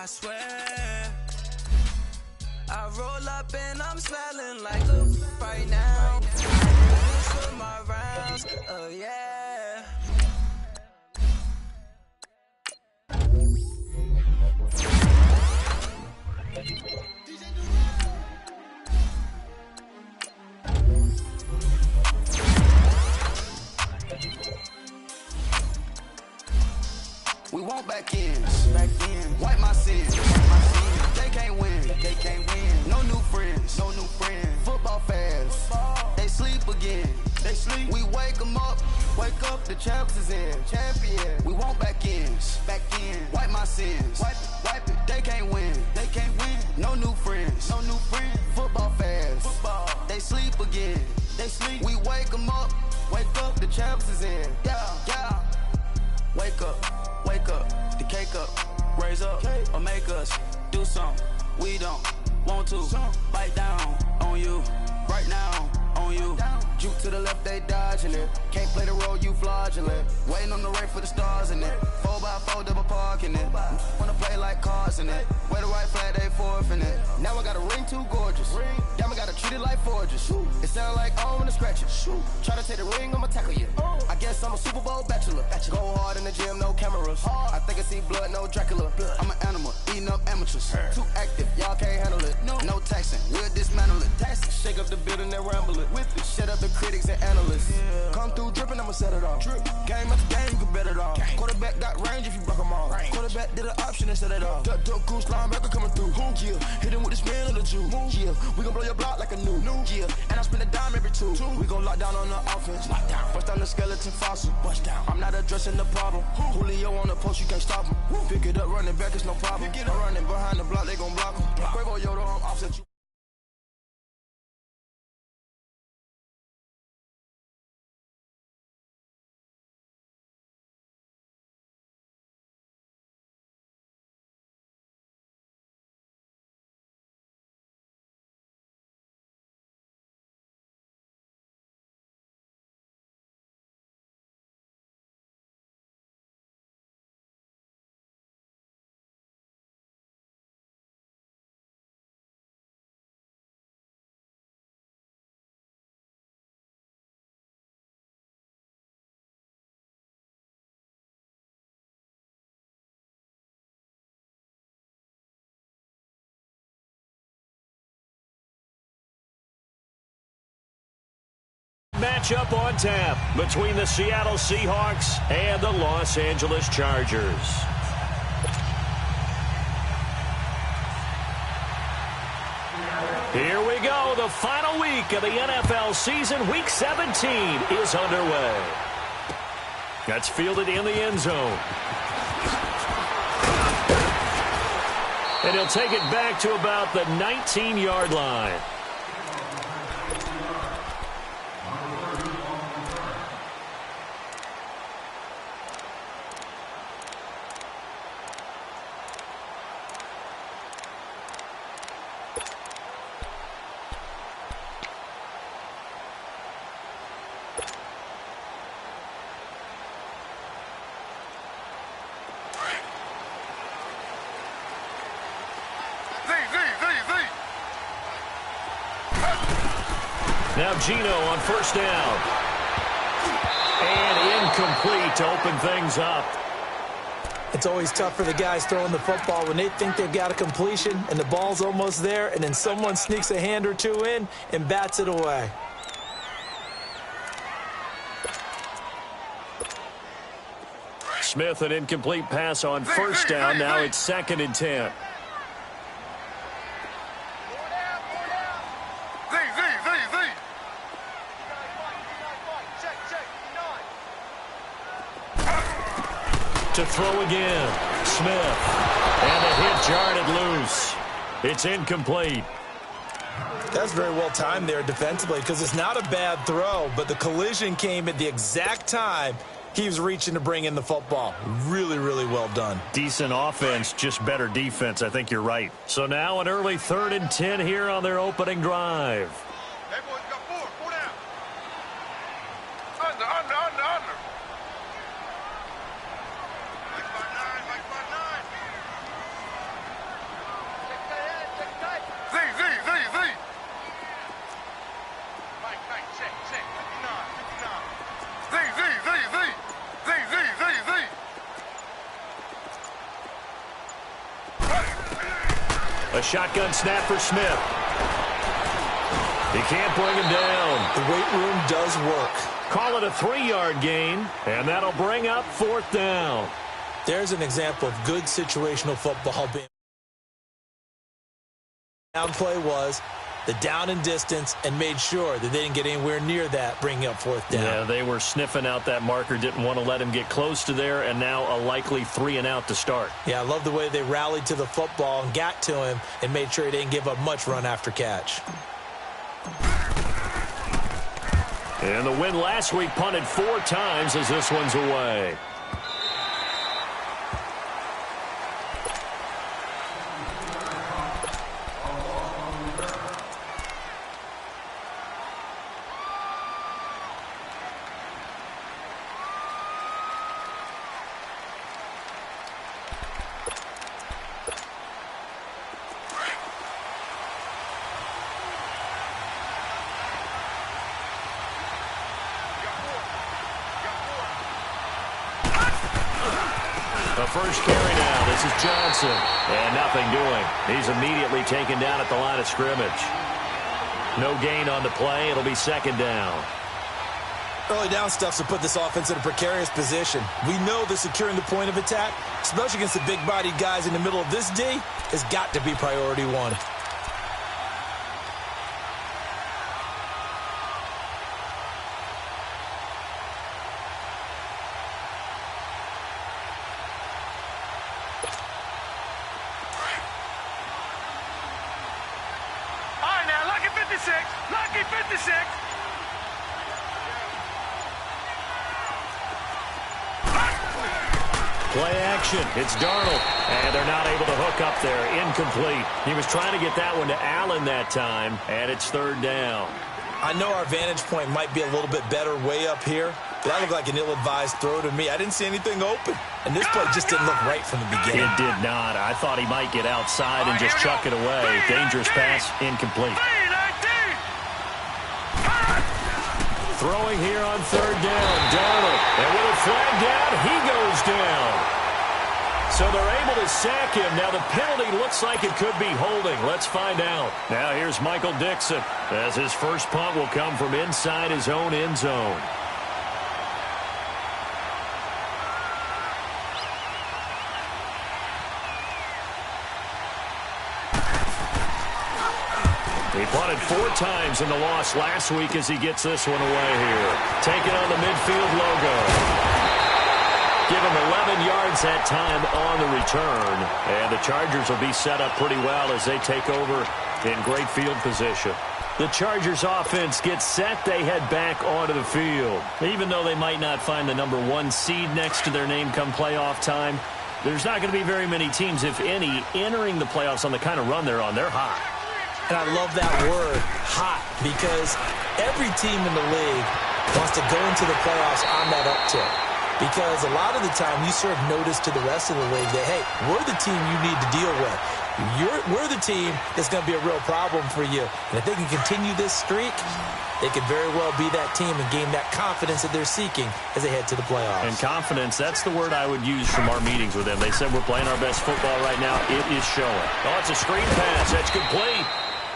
I swear. I roll up and I'm smelling like a right now. I do this for my rounds, oh yeah. We want back ends, wipe my sins. They can't win, no new friends, Football fans, they sleep again, We wake them up, the champs is in, champion. We want back ends, wipe my sins, wipe it. They can't win, no new friends, Football fans, they sleep again, We wake them up, the champs is in, yeah. Wake up, the cake up, raise up, or make us do something we don't want to. Bite down on you, right now on you. Juke to the left, they dodging it. Can't play the role, you fraudulent. Waiting on the right for the stars in it. 4x4 double parking it. Wanna play like cars in it. Wear the right flag, they forfeiting it. Now I got a ring too gorgeous. Damn, I gotta treat it like forges. It sound like I wanna scratch it. Try to take the ring, I'ma tackle you. I guess I'm a Super Bowl bachelor. Go hard in the gym, no cameras. I think I see blood, no Dracula. I'm an animal, eating up amateurs. Too active, y'all can't handle it. No taxing, we'll dismantle it. Shake up the building and ramble it. Shut up the critics and analysts. Come through dripping, I'ma set it off. Game after game, you can bet it off. Quarterback got range if you block them all. Quarterback did an option and set it off. Duck, goose, linebacker coming through. Yeah, hit him with the spin of the Jew. Yeah, we gon' blow your block like a new. Yeah, and I spend a dime every two. We gon' lock down on the offense. Bust down the skeleton fossil. I'm not addressing the problem. Julio on the post, you can't stop him. Pick it up, running back, it's no problem. I'm running behind the block, they gon' block him. Quavo, Yoda, I'm offset you. Matchup on tap between the Seattle Seahawks and the Los Angeles Chargers. Here we go. The final week of the NFL season. Week 17 is underway. That's fielded in the end zone. And he'll take it back to about the 19-yard line. Now Gino on first down. And incomplete to open things up. It's always tough for the guys throwing the football when they think they've got a completion and the ball's almost there, and then someone sneaks a hand or two in and bats it away. Smith, an incomplete pass on first down. Now it's 2nd and 10. To throw again, Smith, and the hit jarred it loose. It's incomplete. That's very well timed there defensively because it's not a bad throw, but the collision came at the exact time he was reaching to bring in the football. Really, really well done. Decent offense, just better defense. I think you're right. So now an early 3rd and 10 here on their opening drive. Hey, boys, got four down. Under. A shotgun snap for Smith. He can't bring him down. The weight room does work. Call it a 3-yard gain, and that'll bring up 4th down. There's an example of good situational football being. Down play was the down and distance and made sure that they didn't get anywhere near that, bringing up 4th down. Yeah, they were sniffing out that marker, didn't want to let him get close to there, and now a likely 3-and-out to start. Yeah, I love the way they rallied to the football and got to him and made sure he didn't give up much run after catch. And the win last week punted 4 times as this one's away. First carry now. This is Johnson. And nothing doing. He's immediately taken down at the line of scrimmage. No gain on the play. It'll be 2nd down. Early down stuffs to put this offense in a precarious position. We know that securing the point of attack, especially against the big-bodied guys in the middle of this D, has got to be priority 1. Lucky 56. Play action. It's Darnold. And they're not able to hook up there. Incomplete. He was trying to get that one to Allen that time, and it's 3rd down. I know our vantage point might be a little bit better way up here, but that looked like an ill-advised throw to me. I didn't see anything open, and this play just didn't look right from the beginning. It did not. I thought he might get outside and just chuck it away. Dangerous pass, incomplete. Throwing here on 3rd down, Darnold. And with a flag down, he goes down. So they're able to sack him. Now the penalty looks like it could be holding. Let's find out. Now here's Michael Dixon as his first punt will come from inside his own end zone. He punted 4 times in the loss last week as he gets this one away here. Taking on the midfield logo. Give him 11 yards that time on the return. And the Chargers will be set up pretty well as they take over in great field position. The Chargers offense gets set. They head back onto the field. Even though they might not find the number 1 seed next to their name come playoff time, there's not going to be very many teams, if any, entering the playoffs on the kind of run they're on. They're hot. And I love that word, hot, because every team in the league wants to go into the playoffs on that uptick. Because a lot of the time you serve notice to the rest of the league that, hey, we're the team you need to deal with. We're the team that's going to be a real problem for you. And if they can continue this streak, they could very well be that team and gain that confidence that they're seeking as they head to the playoffs. And confidence, that's the word I would use from our meetings with them. They said we're playing our best football right now. It is showing. Oh, it's a screen pass. That's complete.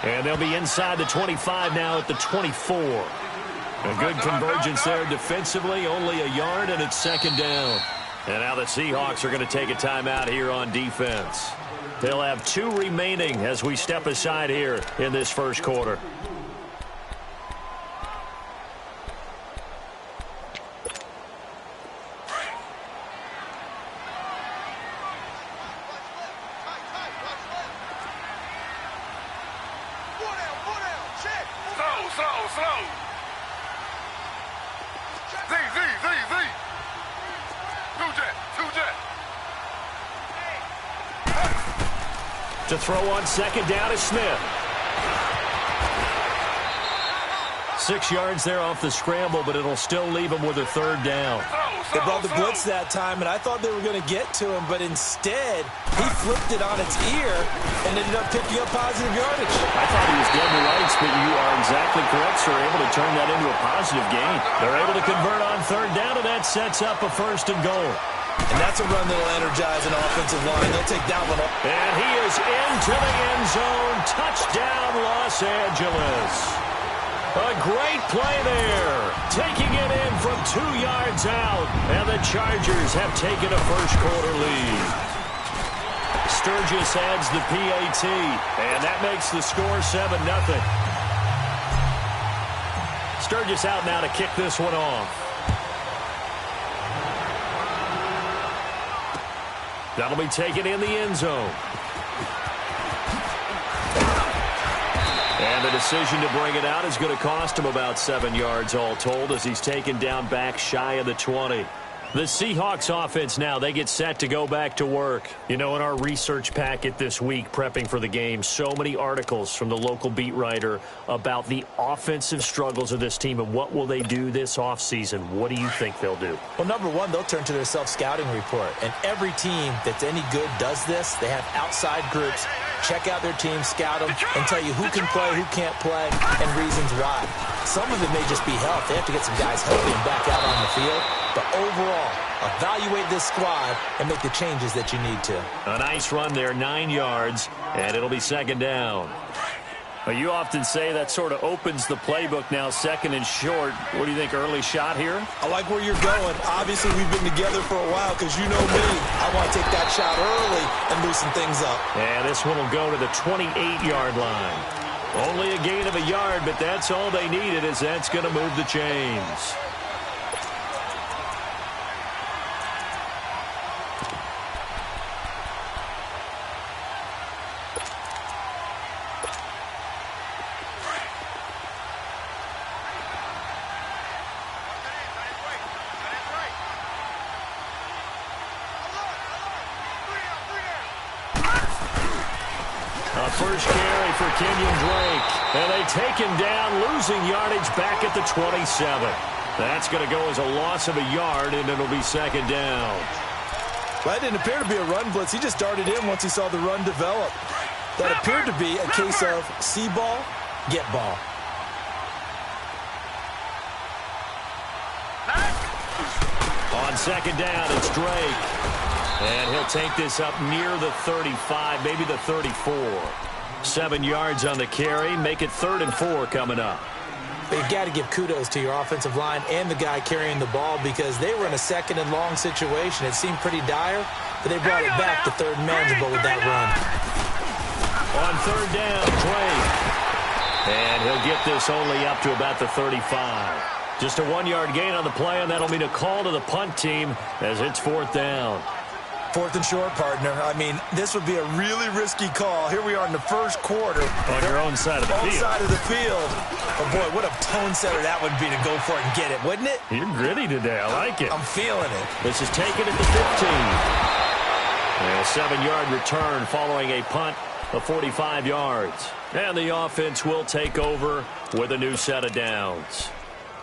And they'll be inside the 25 now at the 24. A good convergence there defensively, only a yard, and it's 2nd down. And now the Seahawks are going to take a timeout here on defense. They'll have 2 remaining as we step aside here in this first quarter. To throw on 2nd down is Smith. 6 yards there off the scramble, but it'll still leave him with a 3rd down. They brought the blitz that time, and I thought they were going to get to him, but instead, he flipped it on its ear and ended up picking up positive yardage. I thought he was dead to rights, but you are exactly correct, sir. Able to turn that into a positive gain. They're able to convert on 3rd down, and that sets up a 1st and goal. And that's a run that'll energize an offensive line. They'll take that one up. And he is in to the end zone. Touchdown, Los Angeles. A great play there. Taking it in from 2 yards out. And the Chargers have taken a first-quarter lead. Sturgis adds the PAT. And that makes the score 7-0. Sturgis out now to kick this one off. That'll be taken in the end zone. And the decision to bring it out is going to cost him about 7 yards all told as he's taken down back shy of the 20. The Seahawks offense now, they get set to go back to work. You know, in our research packet this week, prepping for the game, so many articles from the local beat writer about the offensive struggles of this team and what will they do this offseason. What do you think they'll do? Well, number one, they'll turn to their self-scouting report. And every team that's any good does this. They have outside groups. Check out their team, scout them, and tell you who can play, who can't play, and reasons why. Some of it may just be health. They have to get some guys healthy and back out on the field. But overall, evaluate this squad and make the changes that you need to. A nice run there, 9 yards, and it'll be second down. Well, you often say that sort of opens the playbook now, second and short. What do you think, early shot here? I like where you're going. Obviously, we've been together for a while because you know me. I want to take that shot early and loosen things up. And this one will go to the 28-yard line. Only a gain of a yard, but that's all they needed as that's going to move the chains. First carry for Kenyon Drake. And they take him down, losing yardage back at the 27. That's going to go as a loss of a yard, and it'll be second down. Well, that didn't appear to be a run blitz. He just darted in once he saw the run develop. That appeared to be a case of see ball, get ball. On second down, it's Drake. And he'll take this up near the 35, maybe the 34. 7 yards on the carry. Make it 3rd and 4 coming up. You've got to give kudos to your offensive line and the guy carrying the ball because they were in a second and long situation. It seemed pretty dire, but they brought it back to third and manageable with that run. On third down, Drake. And he'll get this only up to about the 35. Just a 1-yard gain on the play, and that'll mean a call to the punt team as it's 4th down. 4th and short, partner. I mean, this would be a really risky call. Here we are in the first quarter. On your own side of the field. Side of the field. Oh, boy, what a tone setter that would be to go for it and get it, wouldn't it? You're gritty today. I like it. I'm feeling it. This is taken at the 15. And a 7-yard return following a punt of 45 yards. And the offense will take over with a new set of downs.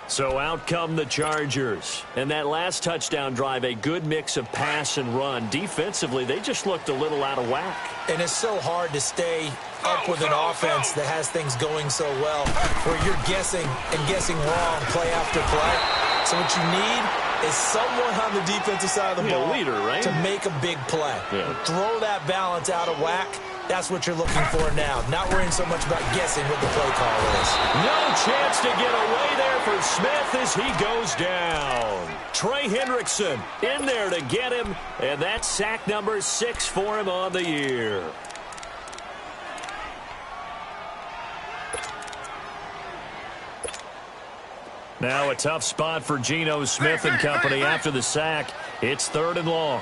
So out come the Chargers. And that last touchdown drive, a good mix of pass and run. Defensively, they just looked a little out of whack. And it's so hard to stay up with an offense that has things going so well, where you're guessing and guessing wrong play after play. So what you need is someone on the defensive side of the ball, a leader, right? to make a big play. Yeah. Throw that balance out of whack. That's what you're looking for now. Not worrying so much about guessing what the play call is. No chance to get away there for Smith as he goes down. Trey Hendrickson in there to get him, and that's sack number 6 for him on the year. Now a tough spot for Geno Smith and company after the sack. It's 3rd and long.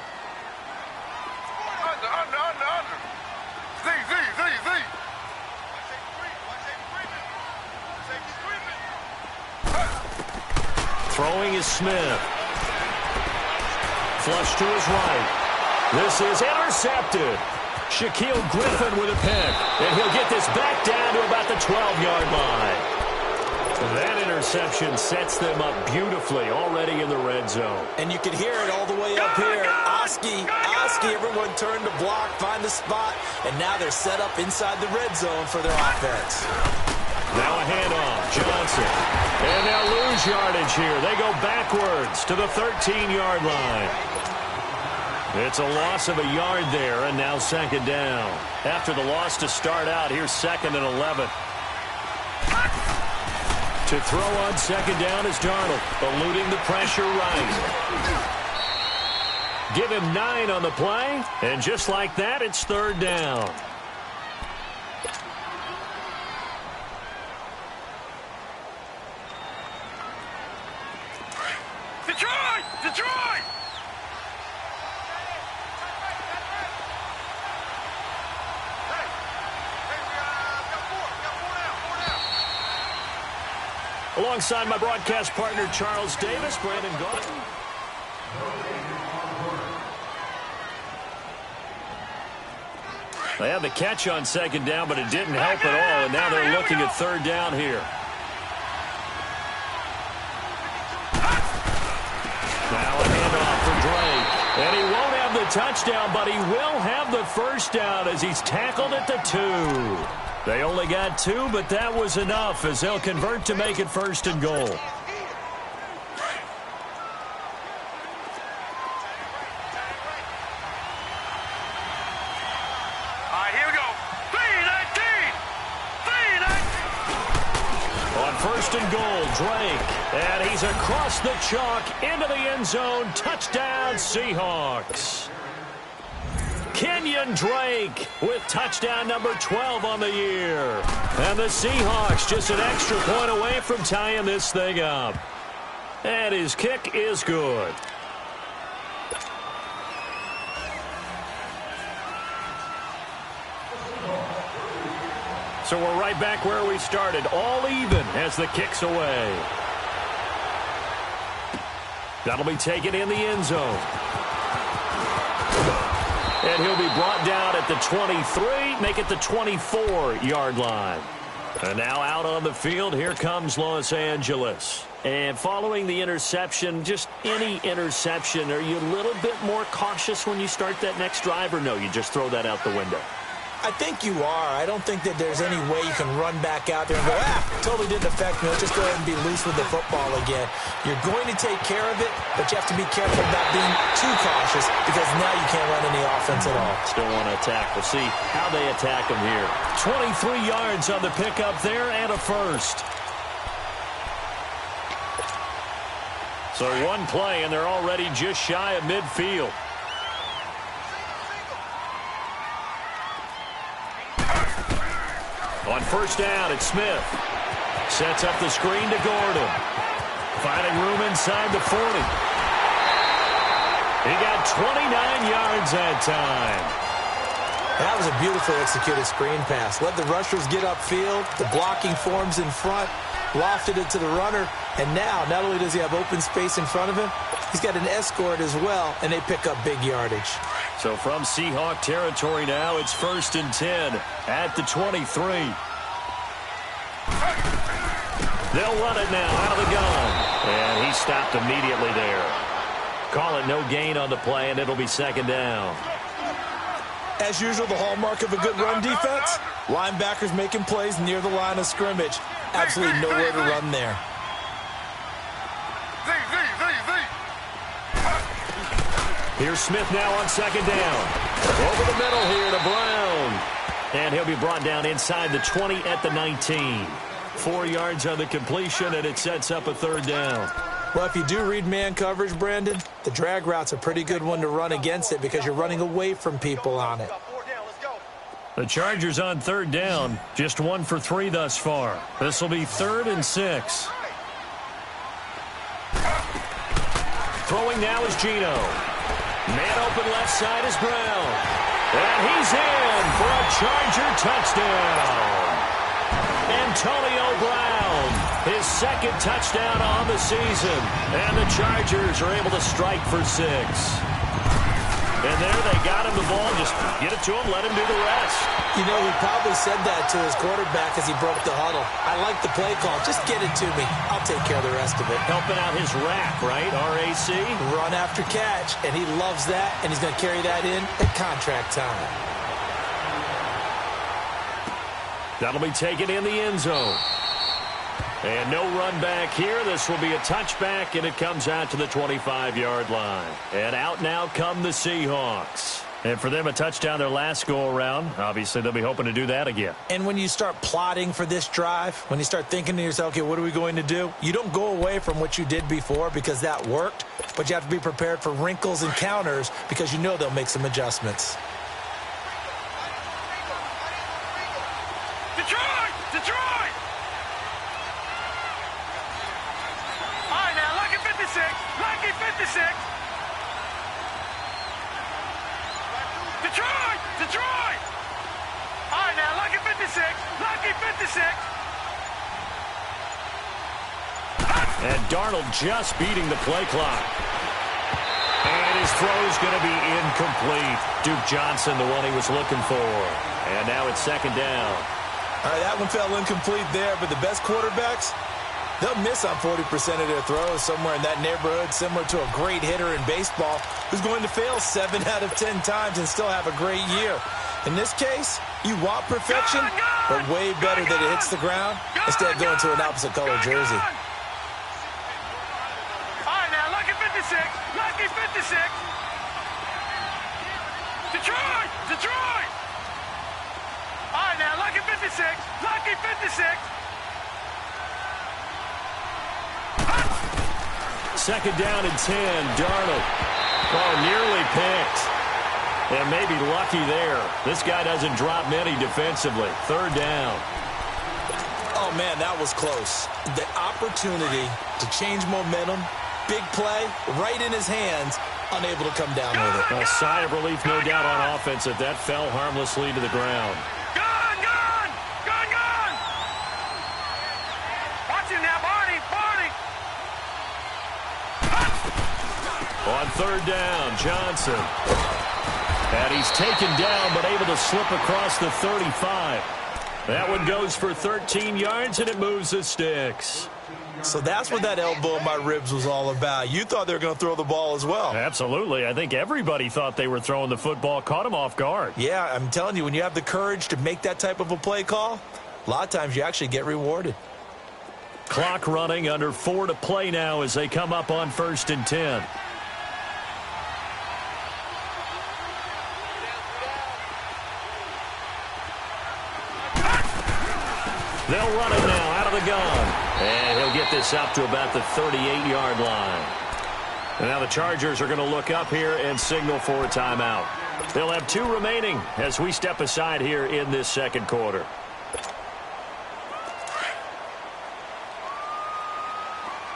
Throwing is Smith. Flush to his right. This is intercepted. Shaquille Griffin with a pick. And he'll get this back down to about the 12-yard line. That interception sets them up beautifully already in the red zone. And you can hear it all the way up here. Oski, everyone turned to block, find the spot, and now they're set up inside the red zone for their offense. Now a handoff, Johnson. And they'll lose yardage here. They go backwards to the 13-yard line. It's a loss of a yard there, and now second down. After the loss to start out, here's 2nd and 11. To throw on second down is Darnold, eluding the pressure right. Give him 9 on the play, and just like that, it's 3rd down. Detroit! Detroit! Alongside my broadcast partner, Charles Davis, Brandon Gaudin. They had the catch on second down, but it didn't help at all, and now they're looking at 3rd down here. Now a handoff for Drake, and he won't have the touchdown, but he will have the 1st down as he's tackled at the 2. They only got 2, but that was enough as they'll convert to make it 1st and goal. Here we go. 3-19! 3-19! On 1st and goal, Drake, and he's across the chalk into the end zone. Touchdown, Seahawks. Kenyon Drake with touchdown number 12 on the year. And the Seahawks just an extra point away from tying this thing up. And his kick is good. So we're right back where we started, all even as the kick's away. That'll be taken in the end zone. And he'll be brought down at the 23, make it the 24-yard line. And now out on the field, here comes Los Angeles. And following the interception, just any interception, are you a little bit more cautious when you start that next drive, or no, you just throw that out the window? I think you are. I don't think that there's any way you can run back out there and go, totally didn't affect me. Let's just go ahead and be loose with the football again. You're going to take care of it, but you have to be careful about being too cautious because now you can't run any offense at all. Still want to attack. We'll see how they attack them here. 23 yards on the pickup there and a 1st. So one play, and they're already just shy of midfield. On 1st down, it's Smith. Sets up the screen to Gordon. Finding room inside the 40. He got 29 yards that time. That was a beautifully executed screen pass. Let the rushers get upfield. The blocking forms in front. Lofted it to the runner. And now, not only does he have open space in front of him, he's got an escort as well, and they pick up big yardage. So from Seahawk territory now, it's 1st and 10 at the 23. They'll run it now out of the gun. And he stopped immediately there. Call it no gain on the play, and it'll be 2nd down. As usual, the hallmark of a good run defense, linebackers making plays near the line of scrimmage. Absolutely nowhere to run there. Here's Smith now on 2nd down. Over the middle here to Brown. And he'll be brought down inside the 20 at the 19. 4 yards on the completion, and it sets up a 3rd down. Well, if you do read man coverage, Brandon, the drag route's a pretty good one to run against it because you're running away from people on it. The Chargers on 3rd down, just 1 for 3 thus far. This will be 3rd and 6. Throwing now is Geno. Man open left side is Brown. And he's in for a Charger touchdown. Antonio Brown, his 2nd touchdown on the season. And the Chargers are able to strike for 6. And there they got him the ball. Just get it to him, let him do the rest. You know, he probably said that to his quarterback as he broke the huddle. I like the play call. Just get it to me. I'll take care of the rest of it. Helping out his rack, right? RAC? Run after catch. And he loves that, and he's going to carry that in at contract time. That'll be taken in the end zone. And no run back here. This will be a touchback, and it comes out to the 25-yard line. And out now come the Seahawks. And for them, a touchdown their last go-around. Obviously, they'll be hoping to do that again. And when you start plotting for this drive, when you start thinking to yourself, okay, what are we going to do? You don't go away from what you did before because that worked, but you have to be prepared for wrinkles and counters because you know they'll make some adjustments. Detroit! Detroit! All right, now, lucky 56. Lucky 56. Detroit! Detroit! All right, now, lucky 56. Lucky 56. And Darnold just beating the play clock. And his throw's going to be incomplete. Duke Johnson, the one he was looking for. And now it's second down. All right, that one fell incomplete there, but the best quarterbacks, they'll miss on 40% of their throws, somewhere in that neighborhood, similar to a great hitter in baseball who's going to fail 7 out of 10 times and still have a great year. In this case, you want perfection, but way better that it hits the ground instead of going to an opposite color jersey. All right, now, lucky 56. Lucky 56. Detroit! Detroit! All right, now, lucky 56. Lucky 56. Second down and 10. Darnold. Oh, nearly picked. And maybe lucky there. This guy doesn't drop many defensively. Third down. Oh, man, that was close. The opportunity to change momentum, big play, right in his hands, unable to come down with it. A sigh of relief, no doubt, on offense that that fell harmlessly to the ground. Gun! Gun! Gun! Gun! Watch him now, Barney! Barney! On third down, Johnson. And he's taken down, but able to slip across the 35. That one goes for 13 yards, and it moves the sticks. So that's what that elbow in my ribs was all about. You thought they were going to throw the ball as well. Absolutely. I think everybody thought they were throwing the football, caught him off guard. Yeah, I'm telling you, when you have the courage to make that type of a play call, a lot of times you actually get rewarded. Clock running, under 4 to play now as they come up on 1st and 10. They'll run it now out of the gun. And he'll get this up to about the 38-yard line. And now the Chargers are going to look up here and signal for a timeout. They'll have 2 remaining as we step aside here in this second quarter.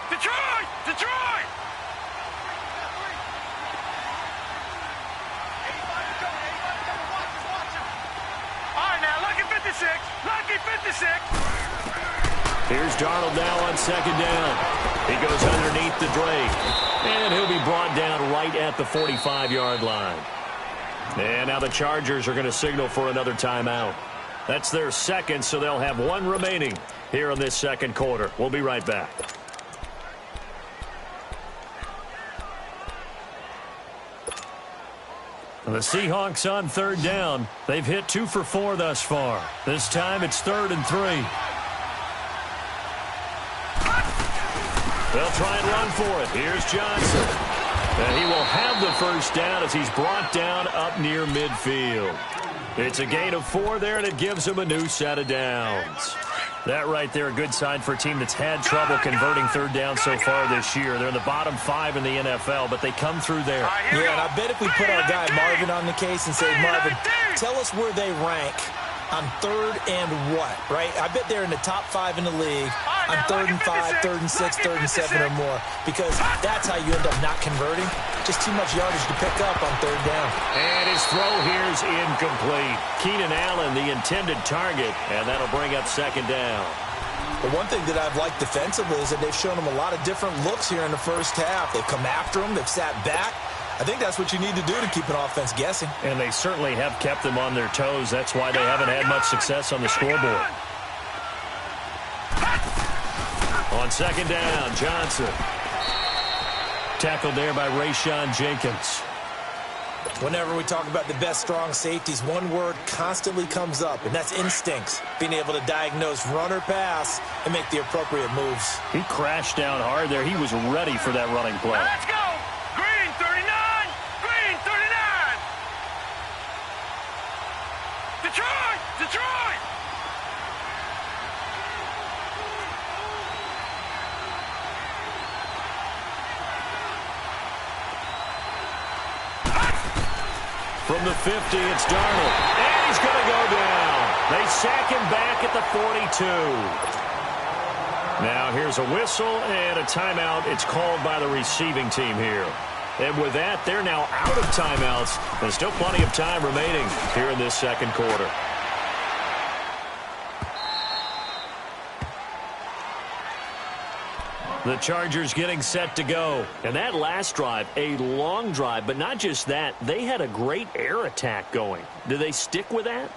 Detroit! Detroit! All right, now, lucky 56. Lucky 56. Here's Darnold now on second down. He goes underneath the Drake. And he'll be brought down right at the 45-yard line. And now the Chargers are going to signal for another timeout. That's their second, so they'll have 1 remaining here in this second quarter. We'll be right back. The Seahawks on third down. They've hit 2 for 4 thus far. This time it's 3rd and 3. They'll try and run for it. Here's Johnson. And he will have the first down as he's brought down up near midfield. It's a gain of 4 there, and it gives him a new set of downs. That right there, a good sign for a team that's had trouble converting third down so far this year. They're in the bottom 5 in the NFL, but they come through there. Yeah, and I bet if we put our guy Marvin on the case and say, Marvin, tell us where they rank on 3rd and what, right? I bet they're in the top 5 in the league on 3rd and 5, 3rd and 6, 3rd and 7 or more, because that's how you end up not converting. Just too much yardage to pick up on 3rd down. And his throw here is incomplete. Keenan Allen, the intended target, and that'll bring up second down. But one thing that I've liked defensively is that they've shown him a lot of different looks here in the first half. They've come after him. They've sat back. I think that's what you need to do to keep an offense guessing. And they certainly have kept them on their toes. That's why they haven't had much success on the scoreboard. On second down, Johnson. Tackled there by Rayshon Jenkins. Whenever we talk about the best strong safeties, one word constantly comes up, and that's instincts. Being able to diagnose run or pass and make the appropriate moves. He crashed down hard there. He was ready for that running play. Now let's go! Green 39! Green 39! Detroit! Detroit! From the 50, it's Darnold. And he's going to go down. They sack him back at the 42. Now here's a whistle and a timeout. It's called by the receiving team here. And with that, they're now out of timeouts. There's still plenty of time remaining here in this second quarter. The Chargers getting set to go. And that last drive, a long drive, but not just that. They had a great air attack going. Do they stick with that?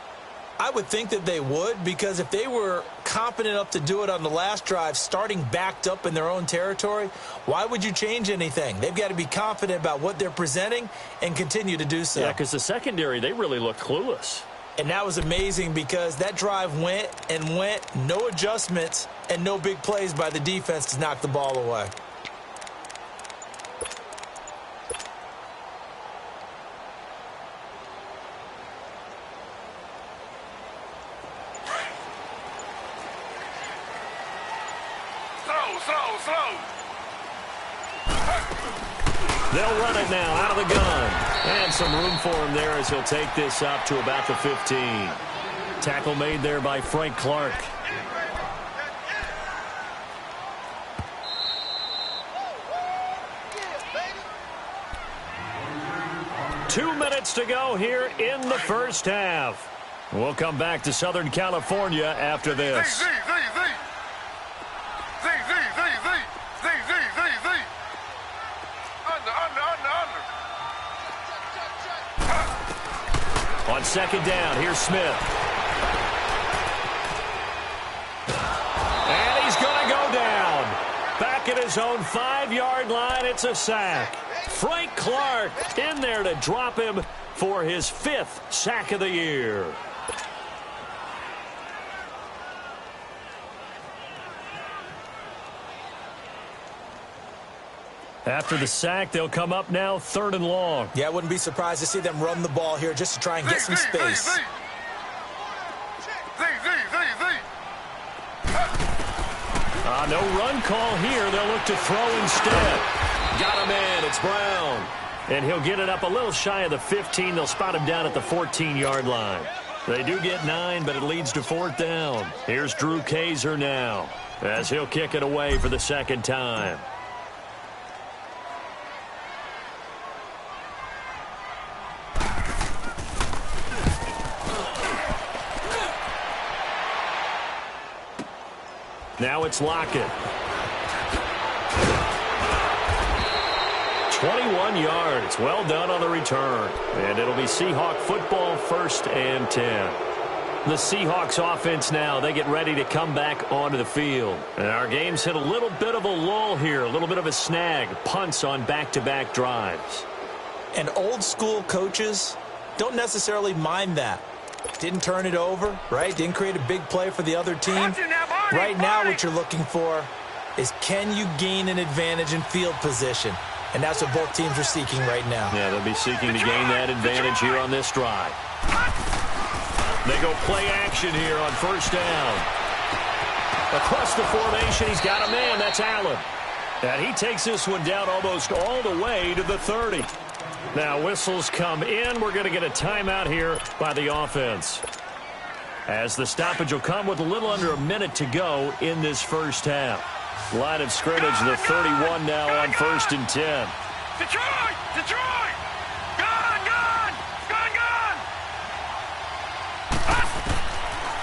I would think that they would, because if they were confident enough to do it on the last drive, starting backed up in their own territory, why would you change anything? They've got to be confident about what they're presenting and continue to do so. Yeah, because the secondary, they really looked clueless. And that was amazing because that drive went and went, no adjustments, and no big plays by the defense to knock the ball away. Slow. They'll run it now out of the gun. And some room for him there as he'll take this up to about the 15. Tackle made there by Frank Clark. Two minutes to go here in the first half. We'll come back to Southern California after this. On second down, here's Smith. And he's going to go down. Back at his own 5-yard line, it's a sack. Frank Clark in there to drop him for his 5th sack of the year. After the sack, they'll come up now 3rd and long. Yeah, I wouldn't be surprised to see them run the ball here just to try and get some space. No run call here. They'll look to throw instead. Got him in. It's Brown. And he'll get it up a little shy of the 15. They'll spot him down at the 14-yard line. They do get 9, but it leads to 4th down. Here's Drew Kaiser now as he'll kick it away for the second time. Now it's Lockett. 21 yards. Well done on the return. And it'll be Seahawk football, 1st and 10. The Seahawks offense now, they get ready to come back onto the field. And our game's hit a little bit of a lull here, a little bit of a snag. Punts on back-to-back drives. And old school coaches don't necessarily mind that. Didn't turn it over, right? Didn't create a big play for the other team. Right now what you're looking for is, can you gain an advantage in field position? And that's what both teams are seeking right now. Yeah, they'll be seeking to gain that advantage here on this drive. They go play action here on 1st down. Across the formation, he's got a man. That's Allen. And he takes this one down almost all the way to the 30. Now whistles come in. We're going to get a timeout here by the offense, as the stoppage will come with a little under a minute to go in this first half. Line of scrimmage, the 31 now on 1st and 10. Detroit! Detroit! Gone!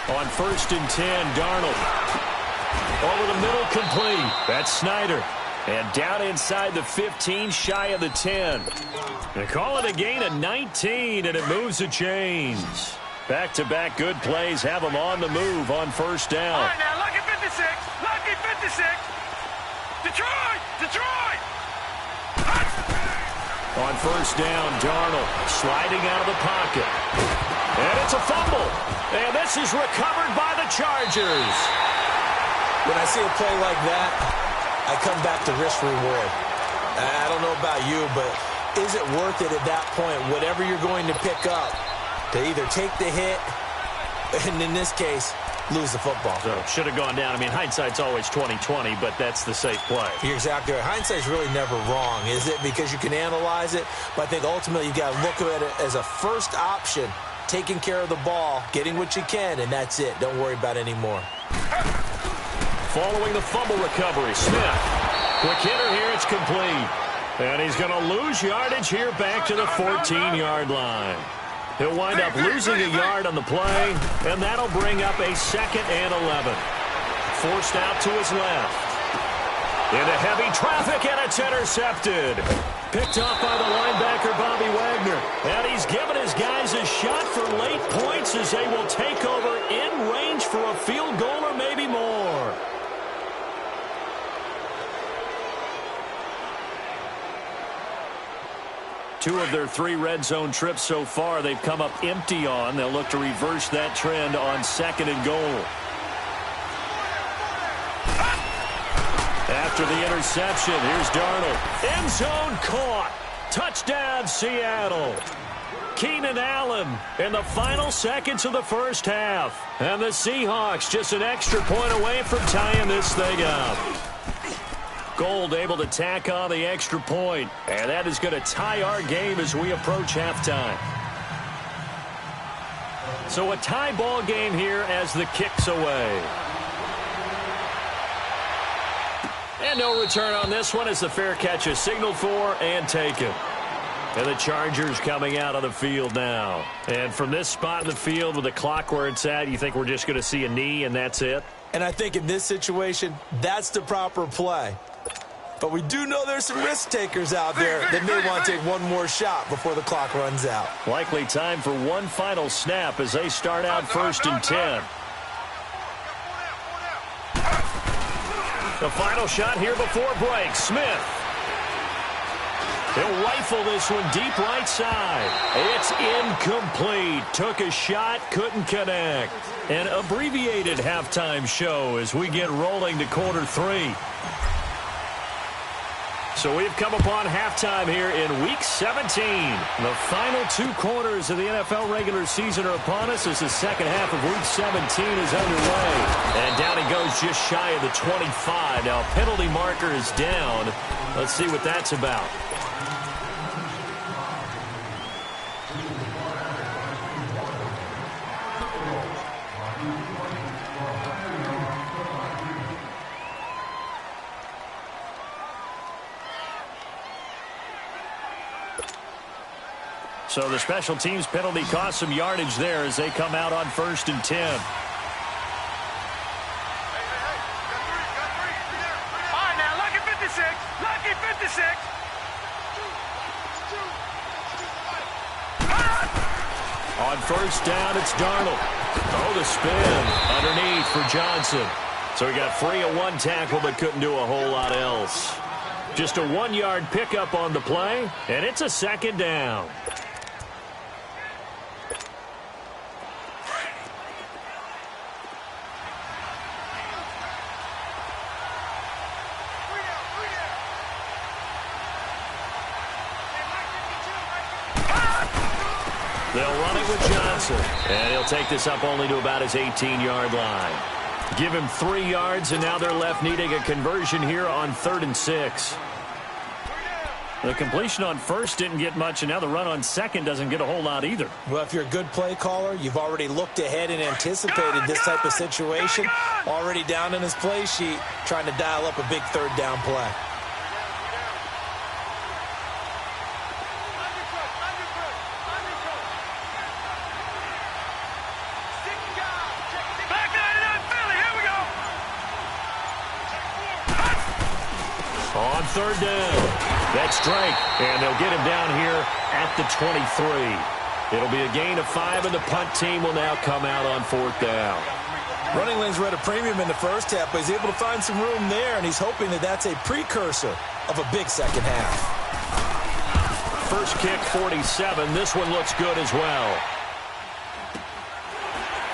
On 1st and 10, Darnold. Over the middle, complete. That's Snyder. And down inside the 15, shy of the 10. They call it a gain of 19, and it moves the chains. Back-to-back good plays have them on the move on 1st down. All right, now, lucky 56. Lucky 56. Detroit! Detroit! On first down, Darnold sliding out of the pocket. And it's a fumble. And this is recovered by the Chargers. When I see a play like that, I come back to risk-reward. I don't know about you, but is it worth it at that point, whatever you're going to pick up, to either take the hit, and in this case, lose the football? So should have gone down. I mean, hindsight's always 20/20, but that's the safe play. You're exactly right. Hindsight's really never wrong, is it? Because you can analyze it, but I think ultimately you got to look at it as a first option, taking care of the ball, getting what you can, and that's it. Don't worry about any more. Following the fumble recovery, Smith. Quick hitter here, it's complete. And he's going to lose yardage here back to the 14-yard line. He'll wind up losing a yard on the play, and that'll bring up a 2nd and 11. Forced out to his left. Into heavy traffic, and it's intercepted. Picked off by the linebacker, Bobby Wagner. And he's given his guys a shot for late points as they will take over in range for a field goal or maybe more. Two of their 3 red zone trips so far they've come up empty on. They'll look to reverse that trend on 2nd and goal. After the interception, here's Darnold. End zone caught. Touchdown, Seattle. Keenan Allen in the final seconds of the first half. And the Seahawks just an extra point away from tying this thing up. Gold able to tack on the extra point, and that is going to tie our game as we approach halftime. So a tie ball game here as the kick's away. And no return on this one as the fair catch is signaled for and taken. And the Chargers coming out on the field now. And from this spot in the field with the clock where it's at, you think we're just going to see a knee and that's it? And I think in this situation, that's the proper play. But we do know there's some risk takers out there that may want to take one more shot before the clock runs out. Likely time for one final snap as they start out 1st and 10. The final shot here before break. Smith. He'll rifle this one deep right side. It's incomplete. Took a shot, couldn't connect. An abbreviated halftime show as we get rolling to quarter 3. So we've come upon halftime here in Week 17. The final 2 quarters of the NFL regular season are upon us as the second half of Week 17 is underway. And down he goes just shy of the 25. Now a penalty marker is down. Let's see what that's about. So the special teams penalty cost some yardage there as they come out on 1st and 10. All right, now, lucky 56. Lucky 56. On first down, it's Darnold. Oh, the spin underneath for Johnson. So he got free of one tackle but couldn't do a whole lot else. Just a 1-yard pickup on the play, and it's a 2nd down. They'll run it with Johnson. And he'll take this up only to about his 18-yard line. Give him 3 yards, and now they're left needing a conversion here on 3rd and 6. The completion on first didn't get much, and now the run on second doesn't get a whole lot either. Well, if you're a good play caller, you've already looked ahead and anticipated this type of situation. Already down in his play sheet, trying to dial up a big 3rd down play. On 3rd down. That's Drake, and they'll get him down here at the 23. It'll be a gain of 5, and the punt team will now come out on 4th down. Running lanes were at a premium in the first half, but he's able to find some room there, and he's hoping that that's a precursor of a big second half. first kick 47. This one looks good as well.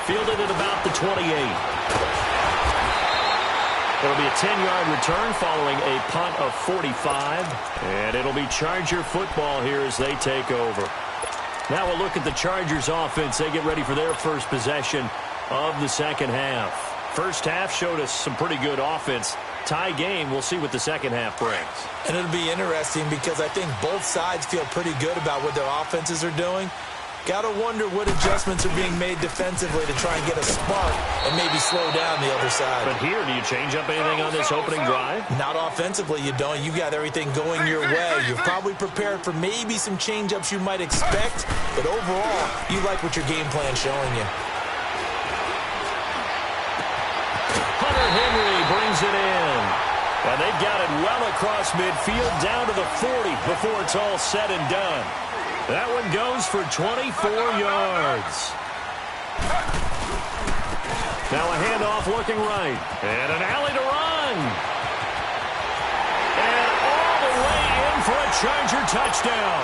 Fielded at about the 28. It'll be a 10-yard return following a punt of 45. And it'll be Charger football here as they take over. Now we'll look at the Chargers offense. They get ready for their first possession of the second half. First half showed us some pretty good offense. Tie game. We'll see what the second half brings. And it'll be interesting because I think both sides feel pretty good about what their offenses are doing. Got to wonder what adjustments are being made defensively to try and get a spark and maybe slow down the other side. But here, do you change up anything on this opening drive? Not offensively, you don't. You got everything going your way. You're probably prepared for maybe some change-ups you might expect, but overall, you like what your game plan's showing you. Hunter Henry brings it in. And they've got it well across midfield down to the 40 before it's all said and done. That one goes for 24 yards. Now a handoff looking right. And an alley to run. And all the way in for a Charger touchdown.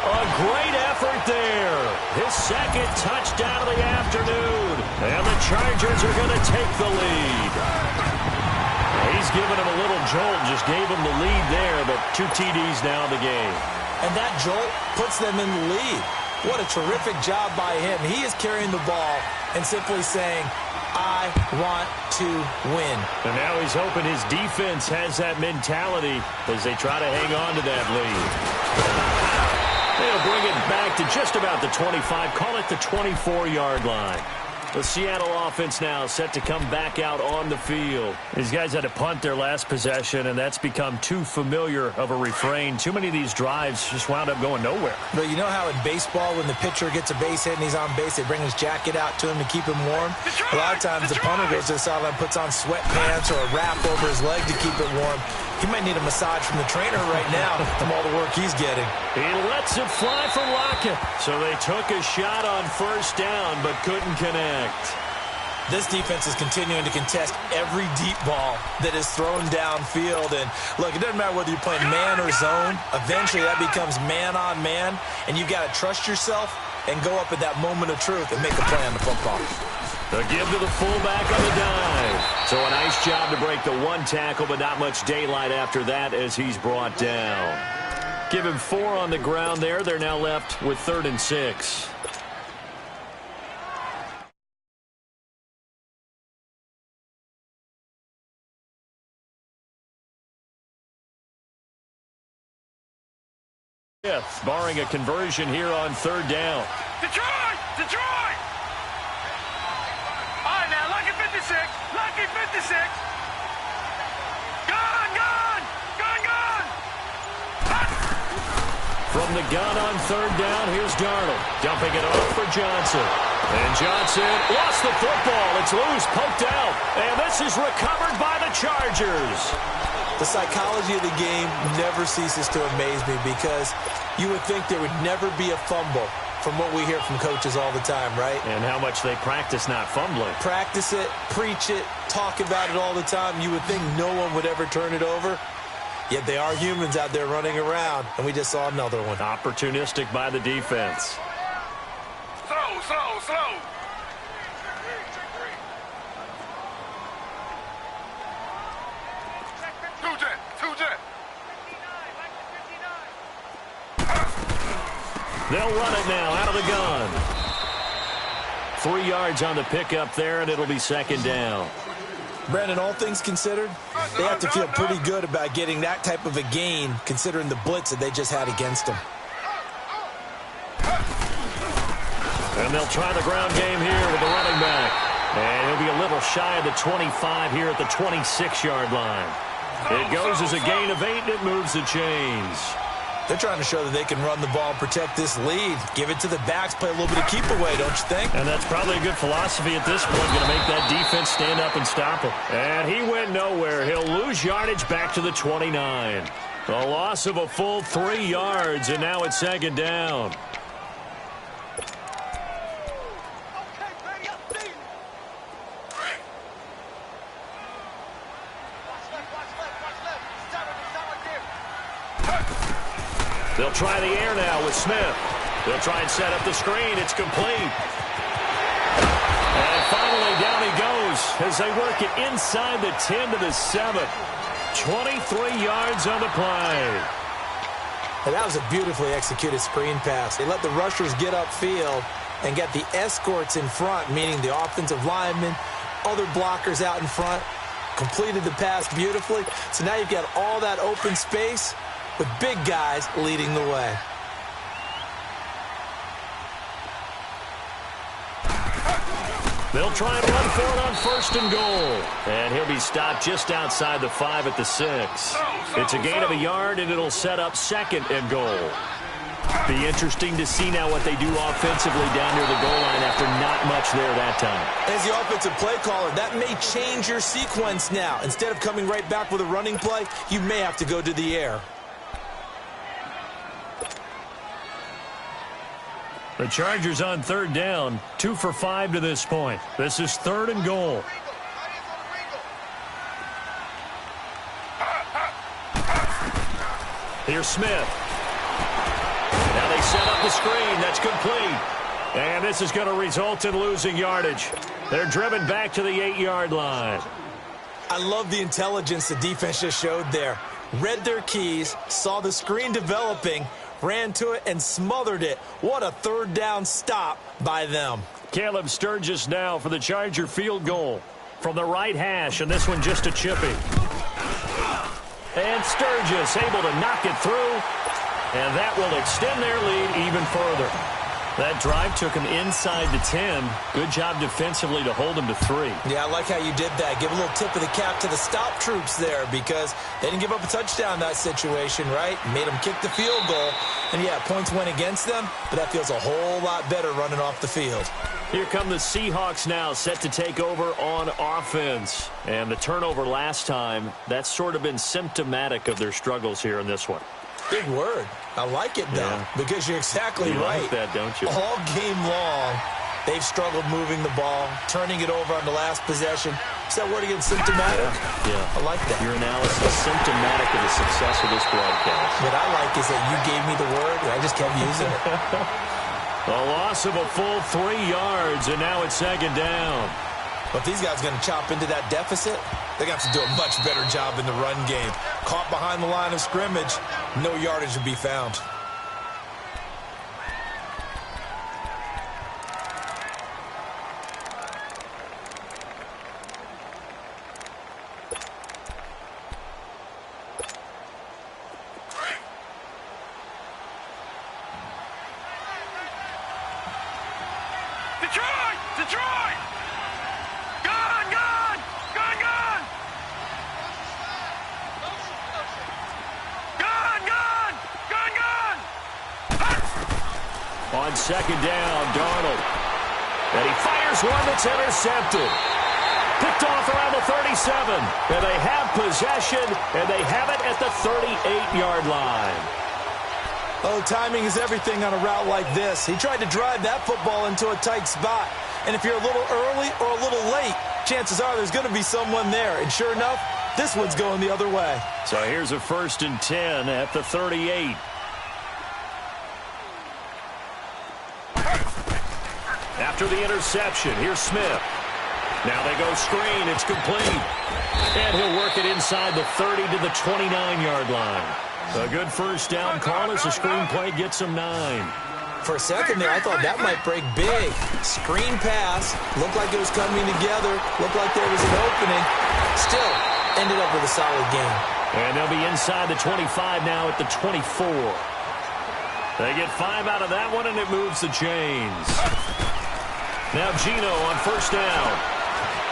A great effort there. His second touchdown of the afternoon. And the Chargers are going to take the lead. He's given him a little jolt, just gave him the lead there, but 2 TDs now in the game. And that jolt puts them in the lead. What a terrific job by him. He is carrying the ball and simply saying, I want to win. And now he's hoping his defense has that mentality as they try to hang on to that lead. They'll bring it back to just about the 25, call it the 24-yard line. The Seattle offense now set to come back out on the field. These guys had to punt their last possession, and that's become too familiar of a refrain. Too many of these drives just wound up going nowhere. But you know how in baseball, when the pitcher gets a base hit and he's on base, they bring his jacket out to him to keep him warm? A lot of times the punter goes to the sideline, puts on sweatpants or a wrap over his leg to keep it warm. He might need a massage from the trainer right now from all the work he's getting. He lets it fly for Lockett. So they took a shot on first down but couldn't connect. This defense is continuing to contest every deep ball that is thrown downfield. And look, it doesn't matter whether you're playing man or zone. Eventually that becomes man on man. And you've got to trust yourself and go up at that moment of truth and make a play on the football. The give to the fullback on the dive. So a nice job to break the one tackle, but not much daylight after that as he's brought down. Give him 4 on the ground there. They're now left with 3rd and 6. Barring a conversion here on 3rd down. Detroit! Detroit! All right, now, lucky 56. Lucky 56. Gone, gone! Gone, gone! From the gun on 3rd down, here's Darnold. Dumping it off for Johnson. And Johnson lost the football. It's loose, poked out. And this is recovered by the Chargers. The psychology of the game never ceases to amaze me because you would think there would never be a fumble from what we hear from coaches all the time, right? And how much they practice not fumbling. Practice it, preach it, talk about it all the time. You would think no one would ever turn it over. Yet they are humans out there running around, and we just saw another one. Opportunistic by the defense. Slow, slow, slow. They'll run it now out of the gun. 3 yards on the pickup there, and it'll be 2nd down. Brandon, all things considered, they have to feel pretty good about getting that type of a gain considering the blitz that they just had against them. And they'll try the ground game here with the running back. And he'll be a little shy of the 25 here at the 26-yard line. It goes as a gain of 8, and it moves the chains. They're trying to show that they can run the ball and protect this lead. Give it to the backs, play a little bit of keep away, don't you think? And that's probably a good philosophy at this point, going to make that defense stand up and stop him. And he went nowhere. He'll lose yardage back to the 29. A loss of a full 3 yards, and now it's 2nd down. They'll try the air now with Smith. They'll try and set up the screen. It's complete. And finally, down he goes as they work it inside the 10 to the 7. 23 yards on the play. And that was a beautifully executed screen pass. They let the rushers get upfield and get the escorts in front, meaning the offensive linemen, other blockers out in front, completed the pass beautifully. So now you've got all that open space with big guys leading the way. They'll try and run for it on 1st and goal. And he'll be stopped just outside the 5 at the 6. It's a gain of a yard, and it'll set up 2nd and goal. Be interesting to see now what they do offensively down near the goal line after not much there that time. As the offensive play caller, that may change your sequence now. Instead of coming right back with a running play, you may have to go to the air. The Chargers on 3rd down, 2 for 5 to this point. This is 3rd and goal. Here's Smith. Now they set up the screen. That's complete. And this is going to result in losing yardage. They're driven back to the 8-yard line. I love the intelligence the defense just showed there. Read their keys, saw the screen developing, ran to it, and smothered it. What a 3rd down stop by them. Caleb Sturgis now for the Charger field goal from the right hash, and this one just a chippy. And Sturgis able to knock it through, and that will extend their lead even further. That drive took him inside the 10. Good job defensively to hold him to 3. Yeah, I like how you did that. Give a little tip of the cap to the stop troops there because they didn't give up a touchdown in that situation, right? Made them kick the field goal. And, yeah, points went against them, but that feels a whole lot better running off the field. Here come the Seahawks now, set to take over on offense. And the turnover last time, that's sort of been symptomatic of their struggles here in this one. Big word. I like it, though, because you're exactly right. You like that, don't you? All game long, they've struggled moving the ball, turning it over on the last possession. Is that word again, symptomatic? Yeah. I like that. Your analysis is symptomatic of the success of this broadcast. What I like is that you gave me the word, and I just kept using it. A loss of a full 3 yards, and now it's 2nd down. But if these guys are going to chop into that deficit, they're going to have to do a much better job in the run game. Caught behind the line of scrimmage, no yardage to be found. Detroit! Detroit! Gone! Gone! Gone! Gone! Gone! Gone! Gone! Gone! On 2nd down, Darnold. And he fires one that's intercepted. Picked off around the 37. And they have possession, and they have it at the 38-yard line. Oh, timing is everything on a route like this. He tried to drive that football into a tight spot. And if you're a little early or a little late, chances are there's going to be someone there. And sure enough, this one's going the other way. So here's a 1st and 10 at the 38. After the interception, here's Smith. Now they go screen. It's complete. And he'll work it inside the 30 to the 29-yard line. A good 1st down call as the screenplay gets him 9. For a second there, I thought that might break big. Screen pass. Looked like it was coming together. Looked like there was an opening. Still, ended up with a solid game. And they'll be inside the 25 now at the 24. They get 5 out of that one, and it moves the chains. Now Gino on 1st down.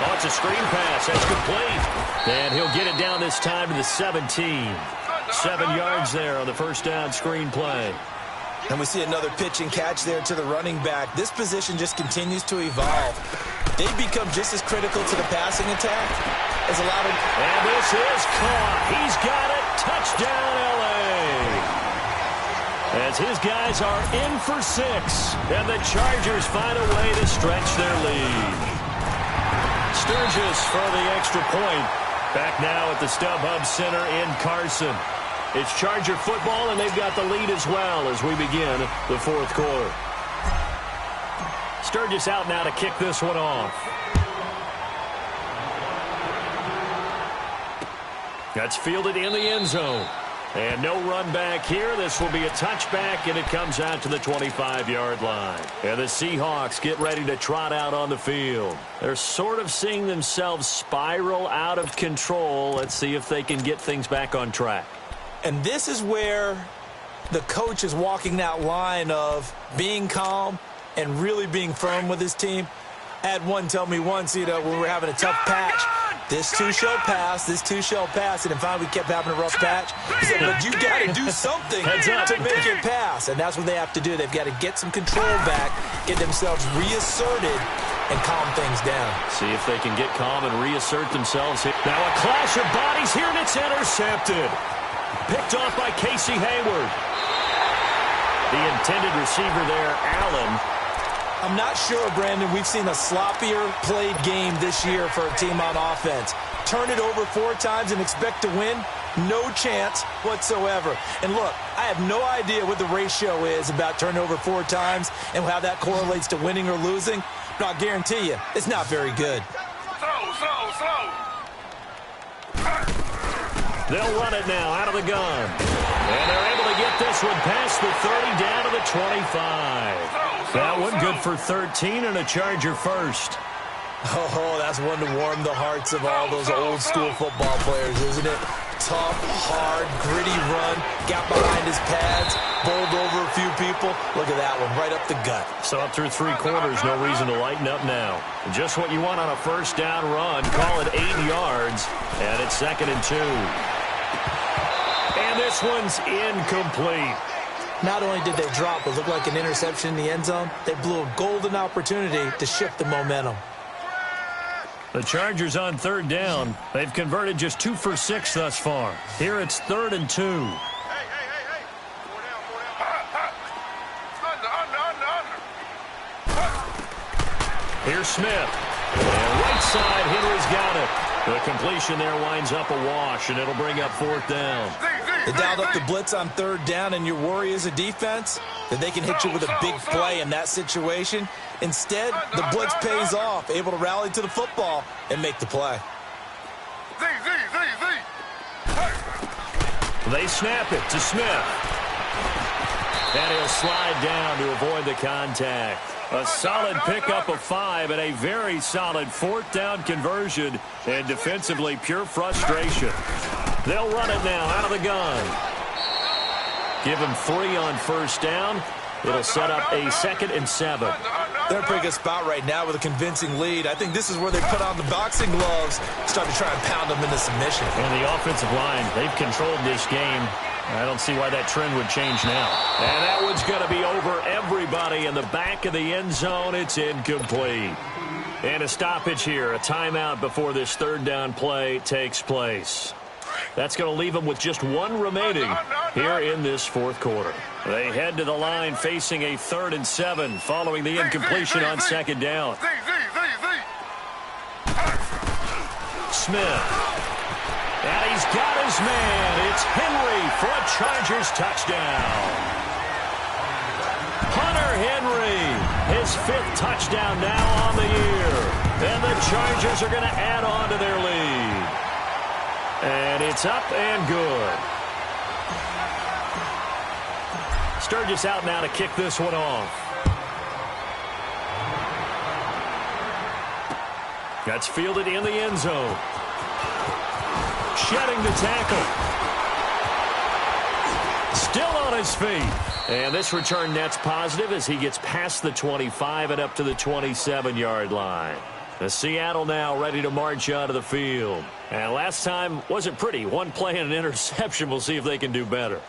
Oh, it's a screen pass. That's complete. And he'll get it down this time to the 17. 7 yards there on the 1st down screen play. And we see another pitch and catch there to the running back. This position just continues to evolve. They've become just as critical to the passing attack as a lot of... And this is caught. He's got it. Touchdown, L.A. As his guys are in for 6. And the Chargers find a way to stretch their lead. Sturgis for the extra point. Back now at the StubHub Center in Carson. It's Charger football, and they've got the lead as well as we begin the fourth quarter. Sturgis out now to kick this one off. That's fielded in the end zone. And no run back here. This will be a touchback, and it comes out to the 25-yard line. And the Seahawks get ready to trot out on the field. They're sort of seeing themselves spiral out of control. Let's see if they can get things back on track. And this is where the coach is walking that line of being calm and really being firm with his team. I had one tell me once, when we were having a tough patch, this too shall pass, this too shall pass. And finally we kept having a rough patch. He said, but you got to do something to make it pass. And that's what they have to do. They've got to get some control back, get themselves reasserted, and calm things down. See if they can get calm and reassert themselves. Now a clash of bodies here, and it's intercepted. Picked off by Casey Hayward. The intended receiver there, Allen. I'm not sure, Brandon, we've seen a sloppier played game this year for a team on offense. Turn it over 4 times and expect to win? No chance whatsoever. And look, I have no idea what the ratio is about turning over 4 times and how that correlates to winning or losing. But I'll guarantee you, it's not very good. Slow. They'll run it now out of the gun. And they're able to get this one past the 30 down to the 25. That one good for 13 and a Charger first. Oh, that's one to warm the hearts of all those old-school football players, isn't it? Tough, hard, gritty run, got behind his pads, bowled over a few people. Look at that one, right up the gut. So up through 3 quarters, no reason to lighten up now. Just what you want on a first down run. Call it 8 yards, and it's 2nd and 2. And this one's incomplete. Not only did they drop what looked like an interception in the end zone, they blew a golden opportunity to shift the momentum. The Chargers on 3rd down. They've converted just 2 for 6 thus far. Here it's 3rd and 2. Hey. 4 down. Under. Here's Smith. And right side, Henry's got it. The completion there winds up a wash, and it'll bring up 4th down. They dialed up the blitz on 3rd down, and your worry as a defense that they can hit you with a big play in that situation. Instead, the blitz pays off, able to rally to the football and make the play. They snap it to Smith. And he'll slide down to avoid the contact. A solid pickup of 5 and a very solid 4th down conversion. And defensively, pure frustration. They'll run it now out of the gun. Give him 3 on 1st down. It'll set up a 2nd and 7. They're in a pretty good spot right now with a convincing lead. I think this is where they put on the boxing gloves, start to try and pound them into submission. And the offensive line, they've controlled this game. I don't see why that trend would change now. And that one's going to be over everybody in the back of the end zone. It's incomplete. And a stoppage here, a timeout before this 3rd down play takes place. That's going to leave them with just 1 remaining here in this 4th quarter. They head to the line facing a 3rd and 7 following the incompletion on 2nd down. Smith. And he's got his man. It's Henry for a Chargers touchdown. Hunter Henry, his 5th touchdown now on the year. And the Chargers are going to add on to their lead. And it's up and good. Sturgis out now to kick this one off. That's fielded in the end zone. Shedding the tackle. Still on his feet. And this return net's positive as he gets past the 25 and up to the 27-yard line. The Seattle now ready to march onto the field. And last time wasn't pretty. 1 play and an interception. We'll see if they can do better.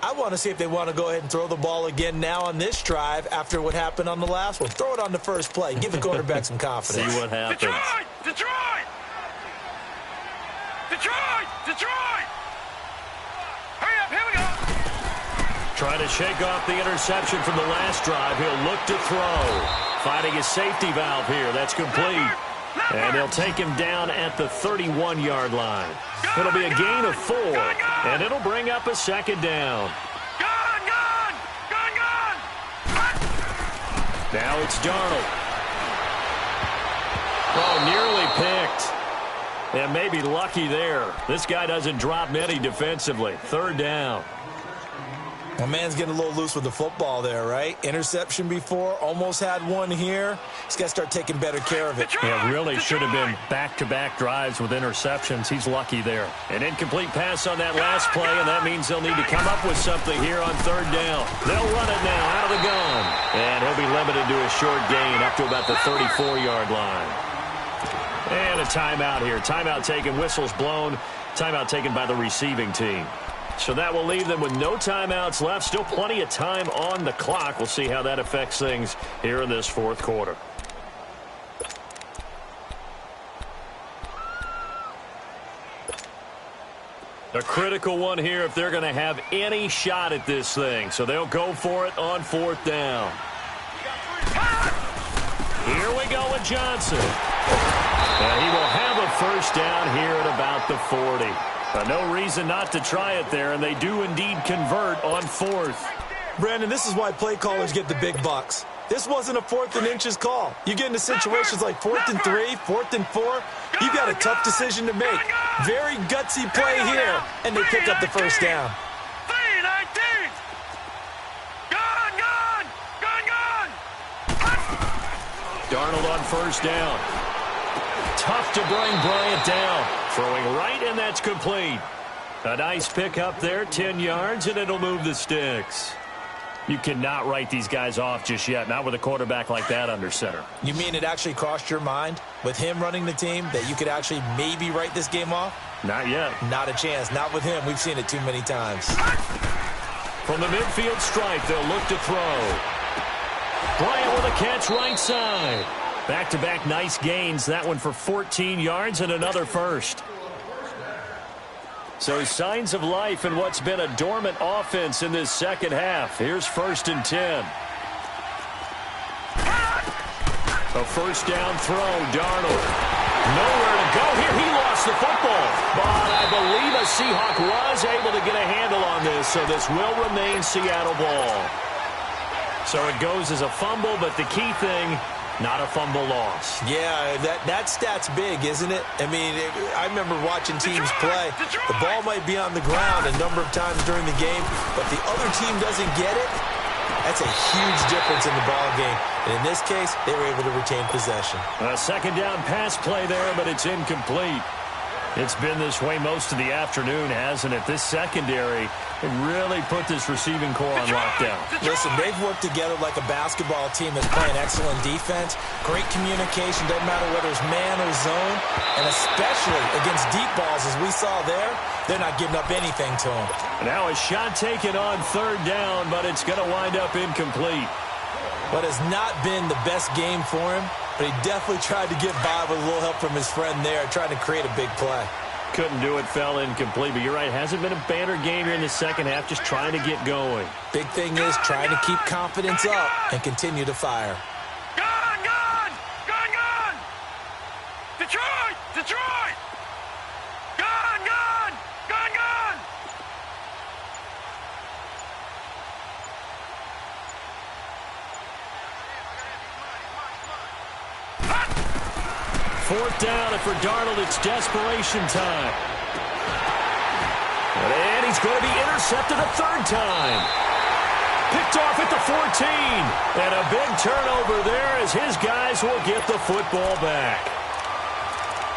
I want to see if they want to go ahead and throw the ball again now on this drive after what happened on the last one. Throw it on the first play. Give the quarterback some confidence. See what happens. Detroit! Hurry up, here we go! Trying to shake off the interception from the last drive. He'll look to throw. Finding his safety valve here. That's complete. And they'll take him down at the 31-yard line. It'll be a gain of 4, and it'll bring up a second down. Now it's Darnold. Oh, nearly picked. And maybe lucky there. This guy doesn't drop many defensively. 3rd down. My man's getting a little loose with the football there, right? Interception before, almost had one here. He's got to start taking better care of it. Yeah, really should have been back-to-back drives with interceptions. He's lucky there. An incomplete pass on that last play, and that means they'll need to come up with something here on 3rd down. They'll run it now out of the gun. And he'll be limited to a short gain up to about the 34-yard line. And a timeout here. Timeout taken, whistles blown. Timeout taken by the receiving team. So that will leave them with no timeouts left. Still plenty of time on the clock. We'll see how that affects things here in this 4th quarter. A critical one here if they're going to have any shot at this thing. So they'll go for it on 4th down. Here we go with Johnson. And he will have a first down here at about the 40. No reason not to try it there, and they do indeed convert on 4th. Brandon, this is why play callers get the big bucks. This wasn't a 4th and inches call. You get into situations like 4th and 3, 4th and 4. You've got a tough decision to make. Very gutsy play here, and they pick up the first down. Darnold on first down. Tough to bring Bryant down. Throwing right, and that's complete. A nice pick up there, 10 yards, and it'll move the sticks. You cannot write these guys off just yet, not with a quarterback like that under center. You mean it actually crossed your mind with him running the team that you could actually maybe write this game off? Not yet. Not a chance. Not with him. We've seen it too many times. From the midfield stripe, they'll look to throw. Bryant with a catch right side. Back-to-back nice gains. That one for 14 yards and another first. So signs of life in what's been a dormant offense in this second half. Here's 1st and 10. A first down throw, Darnold. Nowhere to go here. He lost the football. But I believe a Seahawk was able to get a handle on this, so this will remain Seattle ball. So it goes as a fumble, but the key thing, not a fumble loss. Yeah, that stat's big, isn't it? I mean, I remember watching teams play. The ball might be on the ground a number of times during the game, but the other team doesn't get it. That's a huge difference in the ball game. And in this case, they were able to retain possession. A second down pass play there, but it's incomplete. It's been this way most of the afternoon, hasn't it? This secondary really put this receiving core on lockdown. Listen, they've worked together like a basketball team that's playing excellent defense. Great communication, doesn't matter whether it's man or zone. And especially against deep balls, as we saw there, they're not giving up anything to them. Now a shot taken on 3rd down, but it's going to wind up incomplete. What has not been the best game for him, but he definitely tried to get by with a little help from his friend there, trying to create a big play. Couldn't do it, fell incomplete, but you're right, hasn't been a banner game here in the second half, just trying to get going. Big thing is trying to keep confidence up and continue to fire. Gun! Detroit! Gun! Fourth down, and for Darnold, it's desperation time. And he's going to be intercepted a 3rd time. Picked off at the 14. And a big turnover there as his guys will get the football back.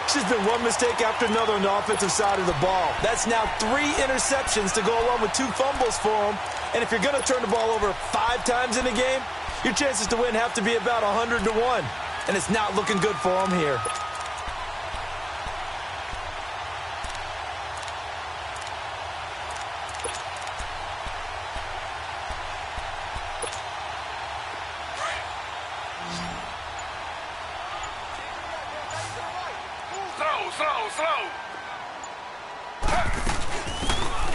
It's just been one mistake after another on the offensive side of the ball. That's now 3 interceptions to go along with 2 fumbles for him. And if you're going to turn the ball over 5 times in a game, your chances to win have to be about 100 to 1. And it's not looking good for him here. Slow.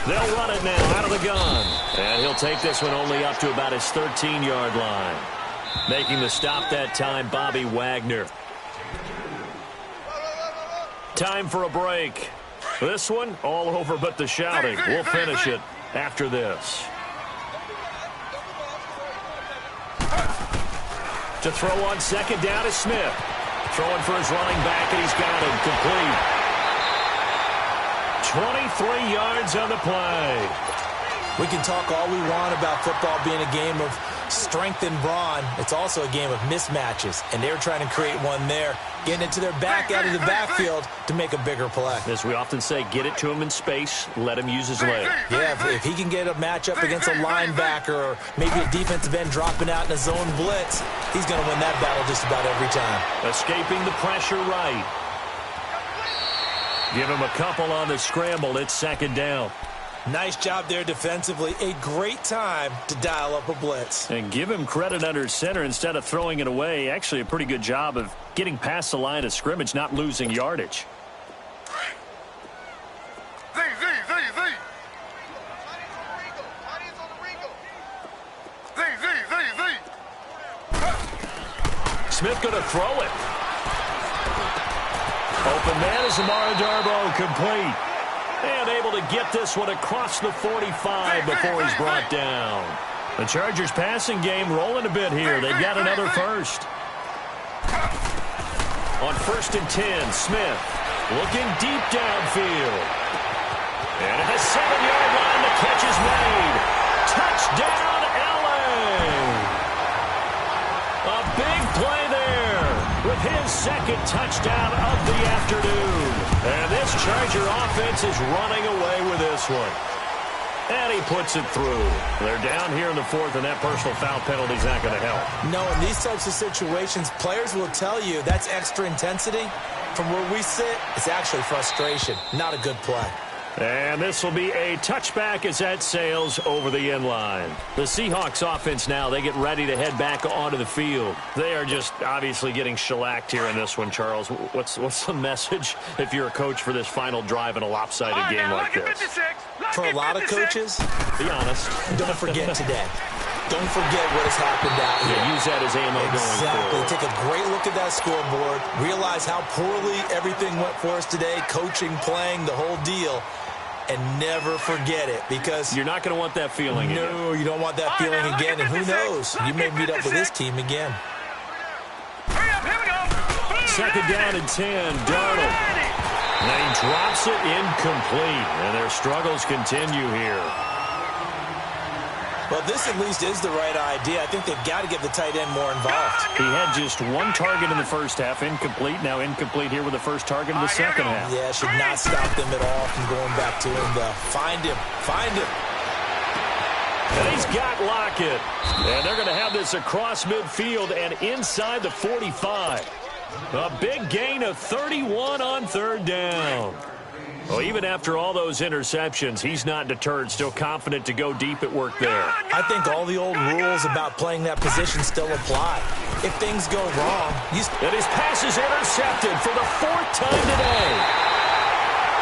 They'll run it now out of the gun. And he'll take this one only up to about his 13-yard line. Making the stop that time, Bobby Wagner. Time for a break. This one, all over but the shouting. We'll finish it after this. To throw on second down is Smith. Throwing for his running back, and he's got him complete. 23 yards on the play. We can talk all we want about football being a game of strength and brawn. It's also a game of mismatches, and they're trying to create one there, getting it to their back out of the backfield to make a bigger play. As we often say, get it to him in space, let him use his leg. Yeah, if he can get a matchup against a linebacker or maybe a defensive end dropping out in a zone blitz, he's going to win that battle just about every time. Escaping the pressure right. Give him a couple on the scramble. It's second down. Nice job there defensively. A great time to dial up a blitz. And give him credit under center instead of throwing it away. Actually, a pretty good job of getting past the line of scrimmage, not losing yardage. Smith going to throw it. Open man is Amara Darboh, complete. And able to get this one across the 45 before he's brought down. The Chargers passing game rolling a bit here. They've got another first. On 1st and 10, Smith looking deep downfield. And at the 7-yard line, the catch is made. Touchdown, LA! A big play there with his second touchdown of the afternoon. And this Charger offense is running away with this one. And he puts it through. They're down here in the 4th, and that personal foul penalty is not going to help. No, in these types of situations, players will tell you that's extra intensity. From where we sit, it's actually frustration, not a good play. And this will be a touchback as that sails over the end line. The Seahawks offense now, they get ready to head back onto the field. They are just obviously getting shellacked here in this one, Charles. What's the message if you're a coach for this final drive in a lopsided game like this? For a lot of coaches, be honest, don't forget today. Don't forget what has happened out here. Yeah, use that as ammo going forward. Take a great look at that scoreboard. Realize how poorly everything went for us today. Coaching, playing, the whole deal. And never forget it, because you're not going to want that feeling again. No, you don't want that feeling again. And who knows? You may meet up with this team again. Second down and 10, Darnold. And he drops it incomplete. And their struggles continue here. Well, this at least is the right idea. I think they've got to get the tight end more involved. He had just one target in the first half, incomplete. Now incomplete here with the first target in the second half. Yeah, should not stop them at all from going back to him, though. Find him. Find him. And he's got Lockett. And they're going to have this across midfield and inside the 45. A big gain of 31 on 3rd down. Well, even after all those interceptions, he's not deterred, still confident to go deep at work there. I think all the old rules about playing that position still apply. If things go wrong, and his pass is intercepted for the 4th time today.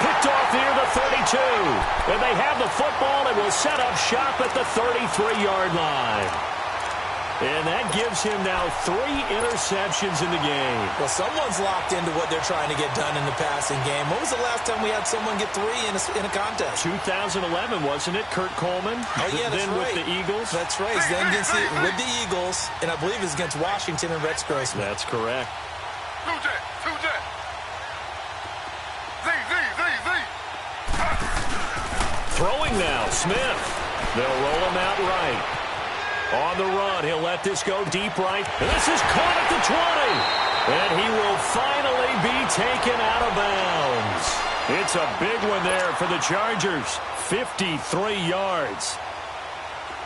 Picked off near the 32. And they have the football and will set up shop at the 33-yard line. And that gives him now 3 interceptions in the game. Well, someone's locked into what they're trying to get done in the passing game. When was the last time we had someone get 3 in a contest? 2011, wasn't it? Kurt Coleman. Oh, yeah, that's then right. With the Eagles. That's right. Then with the Eagles, and I believe it's against Washington and Rex Grossman. That's correct. Throwing now, Smith. They'll roll him out right. On the run, he'll let this go deep right. And this is caught at the 20. And he will finally be taken out of bounds. It's a big one there for the Chargers. 53 yards.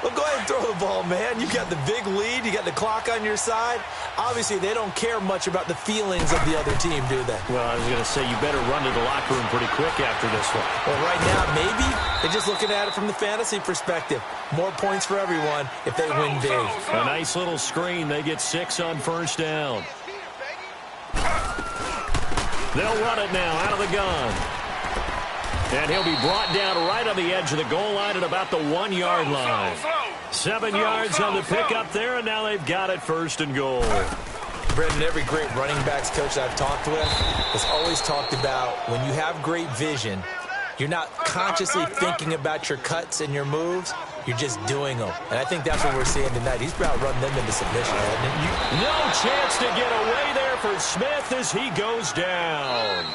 Well, go ahead and throw the ball, man. You got the big lead. You got the clock on your side. Obviously, they don't care much about the feelings of the other team, do they? Well, I was going to say, you better run to the locker room pretty quick after this one. Well, right now, maybe they're just looking at it from the fantasy perspective. More points for everyone if they win big. A nice little screen. They get 6 on 1st down. They'll run it now out of the gun. And he'll be brought down right on the edge of the goal line at about the 1-yard line. 7 yards on the pickup there, and now they've got it 1st and goal. Brendan, every great running backs coach I've talked with has always talked about when you have great vision, you're not consciously thinking about your cuts and your moves. You're just doing them. And I think that's what we're seeing tonight. He's about running them into submission, hasn't he? No chance to get away there for Smith as he goes down.